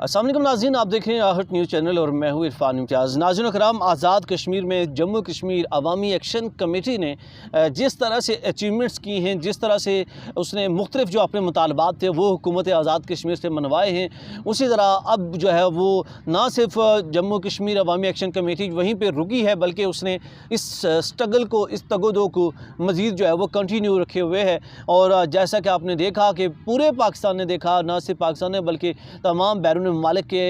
السلام علیکم ناظرین، آپ دیکھ رہے ہیں آہٹ نیوز چینل اور میں ہوں عرفان امتیاز۔ ناظرین اکرام، آزاد کشمیر میں جموں کشمیر عوامی ایکشن کمیٹی نے جس طرح سے اچیومنٹس کی ہیں، جس طرح سے اس نے مختلف جو اپنے مطالبات تھے وہ حکومت آزاد کشمیر سے منوائے ہیں، اسی طرح اب جو ہے وہ نہ صرف جموں کشمیر عوامی ایکشن کمیٹی وہیں پہ رکی ہے، بلکہ اس نے اس سٹرگل کو، اس تگ و دو کو مزید جو ہے وہ کنٹینیو رکھے ہوئے ہے۔ اور جیسا کہ آپ نے دیکھا کہ پورے پاکستان نے دیکھا، نہ صرف پاکستان نے بلکہ تمام بیرون ممالک کے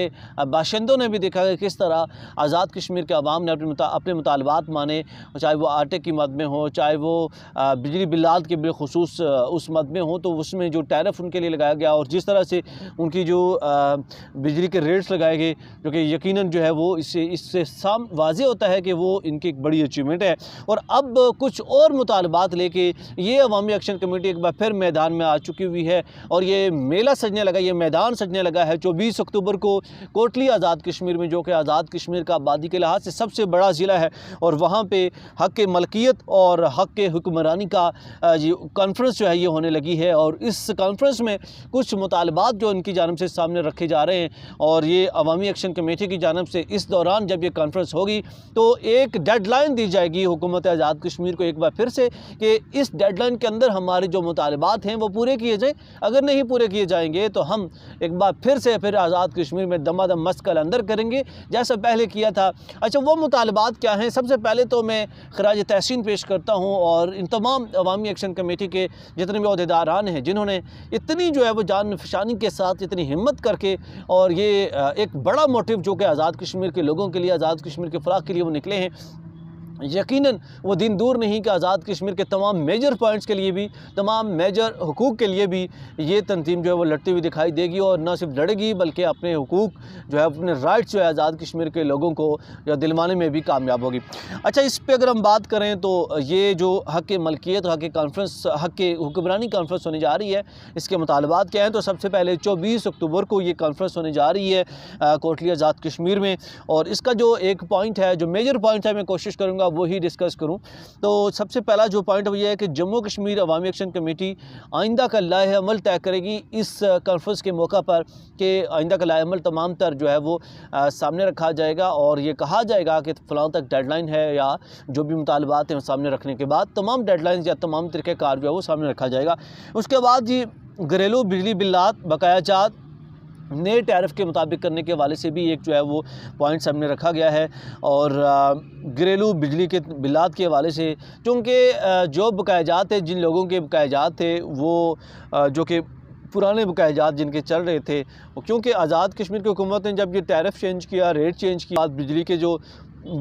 باشندوں نے بھی دیکھا کہ کس طرح آزاد کشمیر کے عوام نے اپنے مطالبات مانے، چاہے وہ آٹے کی مد میں ہو، چاہے وہ بجلی بلات کے بالخصوص اس مد میں ہو، تو اس میں جو ٹیرف ان کے لیے لگایا گیا اور جس طرح سے ان کی جو بجلی کے ریٹس لگائے گئے، جو کہ یقیناً جو ہے وہ اس سے واضح ہوتا ہے کہ وہ ان کی ایک بڑی اچیومنٹ ہے۔ اور اب کچھ اور مطالبات لے کے یہ عوامی ایکشن کمیٹی ایک بار پھر میدان میں آ چکی ہوئی ہے، اور یہ میلہ سجنے لگا، یہ میدان سجنے لگا ہے 24 اکتوبر کو کوٹلی آزاد کشمیر میں، جو کہ آزاد کشمیر کا آبادی کے لحاظ سے سب سے بڑا ضلع ہے، اور وہاں پہ حق ملکیت اور حق حکمرانی کا کانفرنس جو ہے یہ ہونے لگی ہے۔ اور اس کانفرنس میں کچھ مطالبات جو ان کی جانب سے سامنے رکھے جا رہے ہیں، اور یہ عوامی ایکشن کمیٹی کی جانب سے اس دوران جب یہ کانفرنس ہوگی تو ایک ڈیڈ لائن دی جائے گی حکومت آزاد کشمیر کو ایک بار پھر سے، کہ اس ڈیڈ لائن کے اندر ہمارے جو مطالبات ہیں وہ پورے کیے جائیں۔ اگر نہیں پورے کیے جائیں گے تو ہم ایک بار پھر سے آزاد کشمیر میں دم مست کا اندر کریں گے، جیسا پہلے کیا تھا۔ اچھا، وہ مطالبات کیا ہیں؟ سب سے پہلے تو میں خراج تحسین پیش کرتا ہوں اور ان تمام عوامی ایکشن کمیٹی کے جتنے بھی عہدیداران ہیں جنہوں نے اتنی جو ہے وہ جان فشانی کے ساتھ، اتنی ہمت کر کے، اور یہ ایک بڑا موٹیو جو کہ آزاد کشمیر کے لوگوں کے لیے، آزاد کشمیر کے فلاح کے لیے وہ نکلے ہیں۔ یقیناً وہ دن دور نہیں کہ آزاد کشمیر کے تمام میجر پوائنٹس کے لیے بھی، تمام میجر حقوق کے لیے بھی یہ تنظیم جو ہے وہ لڑتی ہوئی دکھائی دے گی، اور نہ صرف لڑے گی بلکہ اپنے حقوق جو ہے، اپنے رائٹس جو ہے آزاد کشمیر کے لوگوں کو دلوانے میں بھی کامیاب ہوگی۔ اچھا، اس پہ اگر ہم بات کریں تو یہ جو حق ملکیت، حق کانفرنس، حق حکمرانی کانفرنس ہونے جا رہی ہے، اس کے مطالبات کیا ہیں؟ تو سب سے پہلے 24 اکتوبر کو یہ کانفرنس ہونے جا رہی ہے کوٹلی آزاد کشمیر میں، اور اس کا جو ایک پوائنٹ ہے، جو میجر پوائنٹ ہے، میں کوشش کروں گا وہی ڈسکس کروں۔ تو سب سے پہلا جو پوائنٹ وہ یہ ہے کہ جموں کشمیر عوامی ایکشن کمیٹی آئندہ کا لائحہ عمل طے کرے گی اس کانفرنس کے موقع پر، کہ آئندہ کا لائحہ عمل تمام تر جو ہے وہ سامنے رکھا جائے گا، اور یہ کہا جائے گا کہ فلاں تک ڈیڈ لائن ہے، یا جو بھی مطالبات ہیں سامنے رکھنے کے بعد تمام ڈیڈ لائنز یا تمام طریقہ کار جو ہے وہ سامنے رکھا جائے گا۔ اس کے بعد جی گھریلو بجلی بلات بقایا جات نئے ٹیرف کے مطابق کرنے کے حوالے سے بھی ایک جو ہے وہ پوائنٹ سامنے رکھا گیا ہے، اور گھریلو بجلی کے بلات کے حوالے سے، چونکہ جو بقایا جات ہیں، جن لوگوں کے بقایا جات تھے وہ جو کہ پرانے بقایا جات جن کے چل رہے تھے، کیونکہ آزاد کشمیر کی حکومت نے جب یہ ٹیرف چینج کیا، ریٹ چینج کیا، بجلی کے جو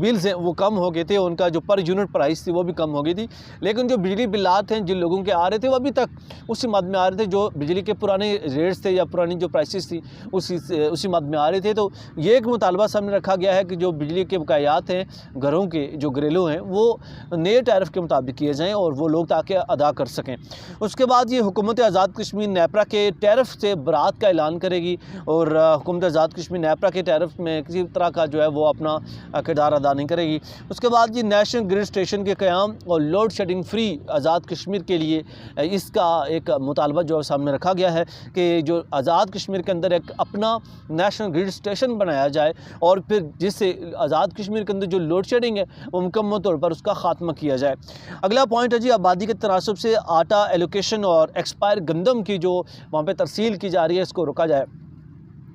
بلز ہیں وہ کم ہو گئے تھے، ان کا جو پر یونٹ پرائس تھی وہ بھی کم ہو گئی تھی، لیکن جو بجلی بلات ہیں جن لوگوں کے آ رہے تھے وہ ابھی تک اسی مد میں آ رہے تھے، جو بجلی کے پرانے ریٹس تھے یا پرانی جو پرائسز تھی اسی مد میں آ رہے تھے۔ تو یہ ایک مطالبہ سامنے رکھا گیا ہے کہ جو بجلی کے بقایات ہیں گھروں کے، جو گھریلو ہیں، وہ نئے ٹیرف کے مطابق کیے جائیں اور وہ لوگ تاکہ ادا کر سکیں۔ اس کے بعد یہ حکومت آزاد کشمیر نیپرا کے ٹیرف سے برات کا اعلان کرے گی، اور حکومت آزاد کشمیر نیپرا کے ٹیرف میں کسی طرح کا جو ہے وہ اپنا کردار ادا نہیں کرے گی۔ اس کے بعد جی نیشنل گرڈ اسٹیشن کے قیام اور load shedding free Azad Kashmir کے لیے اس کا ایک مطالبہ جو سامنے رکھا گیا ہے، کہ جو آزاد کشمیر کے اندر ایک اپنا نیشنل گرڈ اسٹیشن بنایا جائے، اور پھر جس سے آزاد کشمیر کے اندر جو لوڈ شیڈنگ ہے وہ مکمل طور پر اس کا خاتمہ کیا جائے۔ اگلا پوائنٹ ہے جی آبادی کے تناسب سے آٹا ایلوکیشن اور ایکسپائر گندم کی جو وہاں پہ ترسیل کی جا رہی ہے، اس کو روکا جائے۔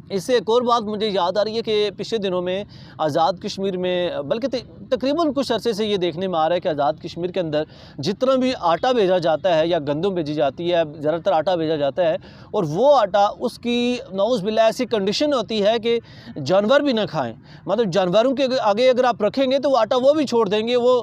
اس سے ایک اور بات مجھے یاد آ رہی ہے کہ پچھلے دنوں میں آزاد کشمیر میں، بلکہ تقریباً کچھ عرصے سے یہ دیکھنے میں آ رہا ہے کہ آزاد کشمیر کے اندر جتنا بھی آٹا بھیجا جاتا ہے یا گندم بھیجی جاتی ہے، زیادہ تر آٹا بھیجا جاتا ہے، اور وہ آٹا اس کی نعوذ باللہ ایسی کنڈیشن ہوتی ہے کہ جانور بھی نہ کھائیں، مطلب جانوروں کے آگے اگر آپ رکھیں گے تو وہ آٹا وہ بھی چھوڑ دیں گے، وہ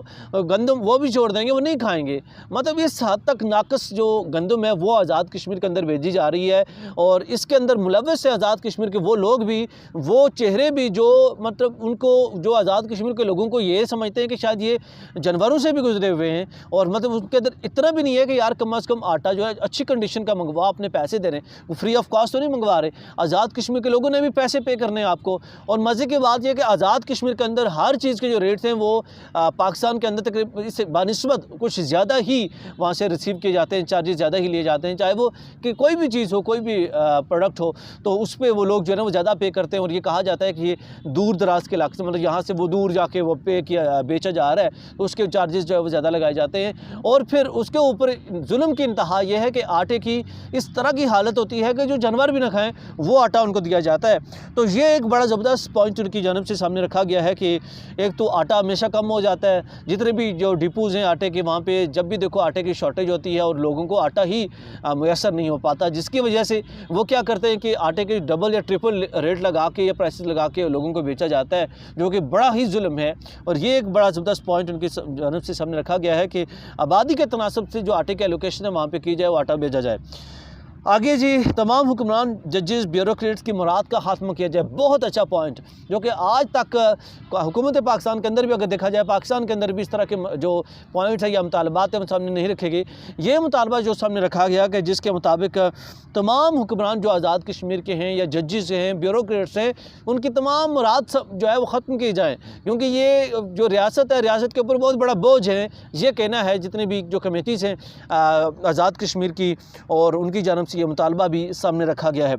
گندم وہ بھی چھوڑ دیں گے، وہ نہیں کھائیں گے۔ مطلب اس حد تک ناقص جو گندم ہے وہ آزاد کشمیر کے اندر بھیجی جا رہی ہے، اور اس کے اندر ملوث ہے آزاد کشمیر کہ وہ لوگ بھی، وہ چہرے بھی جو مطلب ان کو، جو آزاد کشمیر کے لوگوں کو یہ سمجھتے ہیں کہ شاید یہ جانوروں سے بھی گزرے ہوئے ہیں، اور مطلب ان کے اندر اتنا بھی نہیں ہے کہ یار کم از کم آٹا جو ہے اچھی کنڈیشن کا منگوا، اپنے پیسے دے رہے ہیں، وہ فری آف کاسٹ تو نہیں منگوا رہے، آزاد کشمیر کے لوگوں نے بھی پیسے پے کرنے ہیں آپ کو۔ اور مزے کی بات یہ ہے کہ آزاد کشمیر کے اندر ہر چیز کے جو ریٹس ہیں وہ پاکستان کے اندر تقریباً اس سے بنسبت کچھ زیادہ ہی وہاں سے ریسیو کیے جاتے ہیں، چارجز زیادہ ہی لیے جاتے ہیں، چاہے وہ کہ کوئی بھی چیز ہو، کوئی بھی پروڈکٹ ہو، تو اس پہ وہ لوگ لوگ جو ہے نا وہ زیادہ پے کرتے ہیں، اور یہ کہا جاتا ہے کہ یہ دور دراز کے علاقے سے، مطلب یہاں سے وہ دور جا کے وہ بیچا جا رہا ہے، تو اس کے چارجز جو ہے وہ زیادہ لگائے جاتے ہیں۔ اور پھر اس کے اوپر ظلم کی انتہا یہ ہے کہ آٹے کی اس طرح کی حالت ہوتی ہے کہ جو جانور بھی نہ کھائیں وہ آٹا ان کو دیا جاتا ہے۔ تو یہ ایک بڑا زبردست پوائنٹ ان کی جانب سے سامنے رکھا گیا ہے کہ ایک تو آٹا ہمیشہ کم ہو جاتا ہے، جتنے بھی جو ڈپوز ہیں آٹے کے، وہاں پہ جب بھی دیکھو آٹے کی شارٹیج ہوتی ہے اور لوگوں کو آٹا ہی میسر نہیں ہو پاتا، جس کی وجہ سے وہ کیا کرتے ہیں کہ آٹے کے ڈبل یا ٹرپل ریٹ لگا کے یا پرائسز لگا کے لوگوں کو بیچا جاتا ہے، جو کہ بڑا ہی ظلم ہے۔ اور یہ ایک بڑا زبردست پوائنٹ ان کی جانب سے سامنے رکھا گیا ہے کہ آبادی کے تناسب سے جو آٹے کی ایلوکیشن ہے وہاں پہ کی جائے، وہ آٹا بھیجا جائے۔ آگے جی، تمام حکمران، ججز، بیوروکریٹس کی مراد کا خاتمہ کیا جائے۔ بہت اچھا پوائنٹ، جو کہ آج تک حکومت پاکستان کے اندر بھی اگر دیکھا جائے، پاکستان کے اندر بھی اس طرح کے جو پوائنٹس ہیں یا مطالبات ہیں سامنے نہیں رکھے گئے۔ یہ مطالبہ جو سامنے رکھا گیا کہ جس کے مطابق تمام حکمران جو آزاد کشمیر کے ہیں یا ججز ہیں، بیوروکریٹس ہیں، ان کی تمام مراد جو ہے وہ ختم کی جائیں، کیونکہ یہ جو ریاست ہے، ریاست کے اوپر بہت بڑا بوجھ ہے۔ یہ کہنا ہے جتنے بھی جو کمیٹیز ہیں آزاد کشمیر کی، اور ان کی جانب سے یہ مطالبہ بھی سامنے رکھا گیا ہے،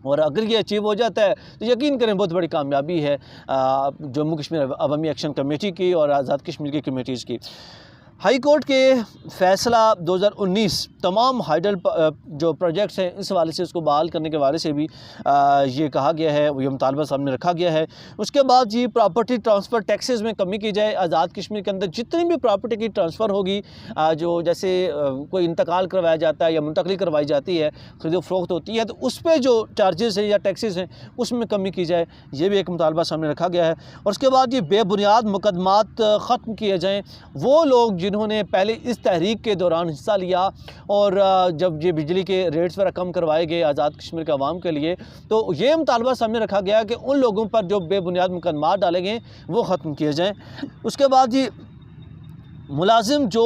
اور اگر یہ اچیو ہو جاتا ہے تو یقین کریں بہت بڑی کامیابی ہے جموں کشمیر عوامی ایکشن کمیٹی کی اور آزاد کشمیر کی کمیٹیز کی۔ ہائی کورٹ کے فیصلہ 2019 تمام ہائیڈل جو پروجیکٹس ہیں اس حوالے سے اس کو بحال کرنے کے حوالے سے بھی یہ کہا گیا ہے، یہ مطالبہ سامنے رکھا گیا ہے۔ اس کے بعد جی، پراپرٹی ٹرانسفر ٹیکسز میں کمی کی جائے۔ آزاد کشمیر کے اندر جتنی بھی پراپرٹی کی ٹرانسفر ہوگی، جو جیسے کوئی انتقال کروایا جاتا ہے یا منتقلی کروائی جاتی ہے، خرید و فروخت ہوتی ہے، تو اس پہ جو چارجز ہیں یا ٹیکسز ہیں اس میں کمی کی جائے، یہ بھی ایک مطالبہ سامنے رکھا گیا ہے۔ اور اس کے بعد یہ بے بنیاد مقدمات ختم کیے جائیں۔ وہ لوگ جنہوں نے پہلے اس تحریک کے دوران حصہ لیا اور جب یہ بجلی کے ریٹس وغیرہ کم کروائے گئے آزاد کشمیر کے عوام کے لیے، تو یہ مطالبہ سامنے رکھا گیا کہ ان لوگوں پر جو بے بنیاد مقدمات ڈالے گئے وہ ختم کیے جائیں۔ اس کے بعد جی، ملازم جو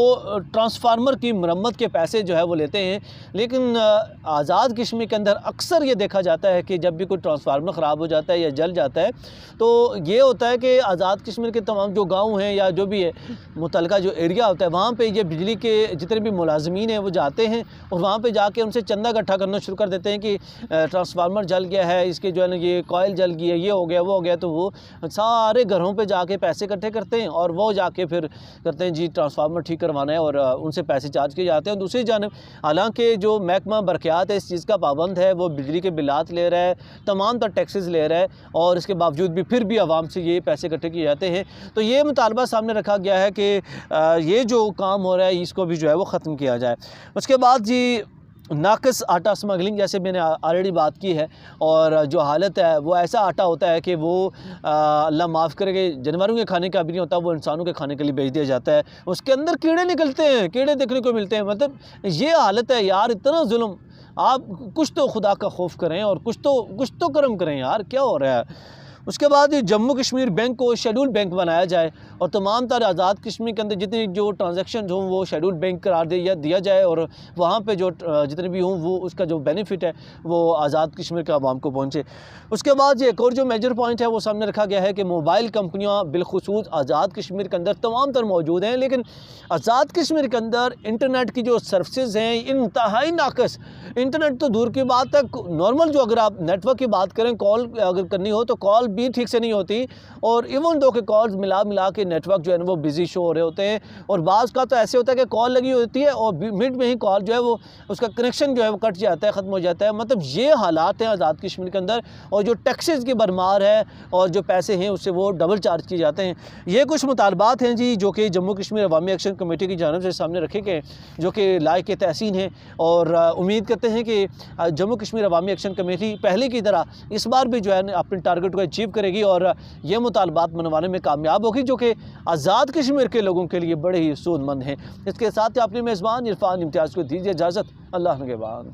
ٹرانسفارمر کی مرمت کے پیسے جو ہے وہ لیتے ہیں، لیکن آزاد کشمیر کے اندر اکثر یہ دیکھا جاتا ہے کہ جب بھی کوئی ٹرانسفارمر خراب ہو جاتا ہے یا جل جاتا ہے تو یہ ہوتا ہے کہ آزاد کشمیر کے تمام جو گاؤں ہیں یا جو بھی ہے متعلقہ جو ایریا ہوتا ہے، وہاں پہ یہ بجلی کے جتنے بھی ملازمین ہیں وہ جاتے ہیں اور وہاں پہ جا کے ان سے چندہ اکٹھا کرنا شروع کر دیتے ہیں کہ ٹرانسفارمر جل گیا ہے، اس کے جو ہے نا یہ کوئل جل گئی ہے، یہ ہو گیا وہ ہو گیا، تو وہ سارے گھروں پہ جا کے پیسے اکٹھے کرتے ہیں اور وہ جا کے پھر کرتے ہیں جی ٹرانسفارمر ٹھیک کروانا ہے، اور ان سے پیسے چارج کیے جاتے ہیں۔ دوسری جانب حالانکہ جو محکمہ برقیات ہے اس چیز کا پابند ہے، وہ بجلی کے بلات لے رہا ہے، تمام تر ٹیکسز لے رہا ہے، اور اس کے باوجود بھی پھر بھی عوام سے یہ پیسے اکٹھے کیے جاتے ہیں۔ تو یہ مطالبہ سامنے رکھا گیا ہے کہ یہ جو کام ہو رہا ہے اس کو بھی جو ہے وہ ختم کیا جائے۔ اس کے بعد جی، ناقص آٹا سمگلنگ، جیسے میں نے آلریڈی بات کی ہے، اور جو حالت ہے وہ ایسا آٹا ہوتا ہے کہ وہ اللہ معاف کرے کہ جانوروں کے کھانے کا بھی نہیں ہوتا، وہ انسانوں کے کھانے کے لیے بھیج دیا جاتا ہے، اس کے اندر کیڑے نکلتے ہیں، کیڑے دیکھنے کو ملتے ہیں۔ مطلب یہ حالت ہے یار، اتنا ظلم! آپ کچھ تو خدا کا خوف کریں اور کچھ تو کرم کریں یار، کیا ہو رہا ہے؟ اس کے بعد جموں کشمیر بینک کو شیڈول بینک بنایا جائے اور تمام تر آزاد کشمیر کے اندر جتنی جو ٹرانزیکشن ہوں وہ شیڈول بینک قرار دیا جائے، اور وہاں پہ جو جتنے بھی ہوں وہ اس کا جو بینیفٹ ہے وہ آزاد کشمیر کے عوام کو پہنچے۔ اس کے بعد ایک اور جو میجر پوائنٹ ہے وہ سامنے رکھا گیا ہے کہ موبائل کمپنیاں بالخصوص آزاد کشمیر کے اندر تمام تر موجود ہیں، لیکن آزاد کشمیر کے اندر انٹرنیٹ کی جو سروسز ہیں انتہائی ناقص۔ انٹرنیٹ تو دور کی بات ہے، نارمل جو اگر آپ نیٹ ورک کی بات کریں، کال اگر کرنی ہو تو کال بھی ٹھیک سے نہیں ہوتی، اور ایون دو کہ کالز ملا کے نیٹ ورک جو ہے وہ بزی شو ہو رہے ہوتے ہیں، اور بعض کا تو ایسے ہوتا ہے کہ کال لگی ہوتی ہے اور مڈ میں ہی کال جو ہے وہ اس کا کنیکشن جو ہے وہ کٹ جاتا ہے، ختم ہو جاتا ہے۔ مطلب یہ حالات ہیں آزاد کشمیر کے اندر، اور جو ٹیکسز کی بھرمار ہے اور جو پیسے ہیں اس سے وہ ڈبل چارج کیے جاتے ہیں۔ یہ کچھ مطالبات ہیں جی جو کہ جموں کشمیر عوامی ایکشن کمیٹی کی جانب سے سامنے رکھے گئے، جو کہ لائق تحسین ہیں، اور امید کرتے ہیں کہ جموں کشمیر عوامی ایکشن کمیٹی پہلے کی طرح اس بار بھی جو ہے اپنے ٹارگٹ کو اچیو کرے گی اور یہ مطالبات منوانے میں کامیاب ہوگی، جو کہ آزاد کشمیر کے لوگوں کے لیے بڑے ہی سود مند ہیں۔ اس کے ساتھ اپنے میزبان عرفان امتیاز کو دیجیے اجازت۔ اللہ نگہبان۔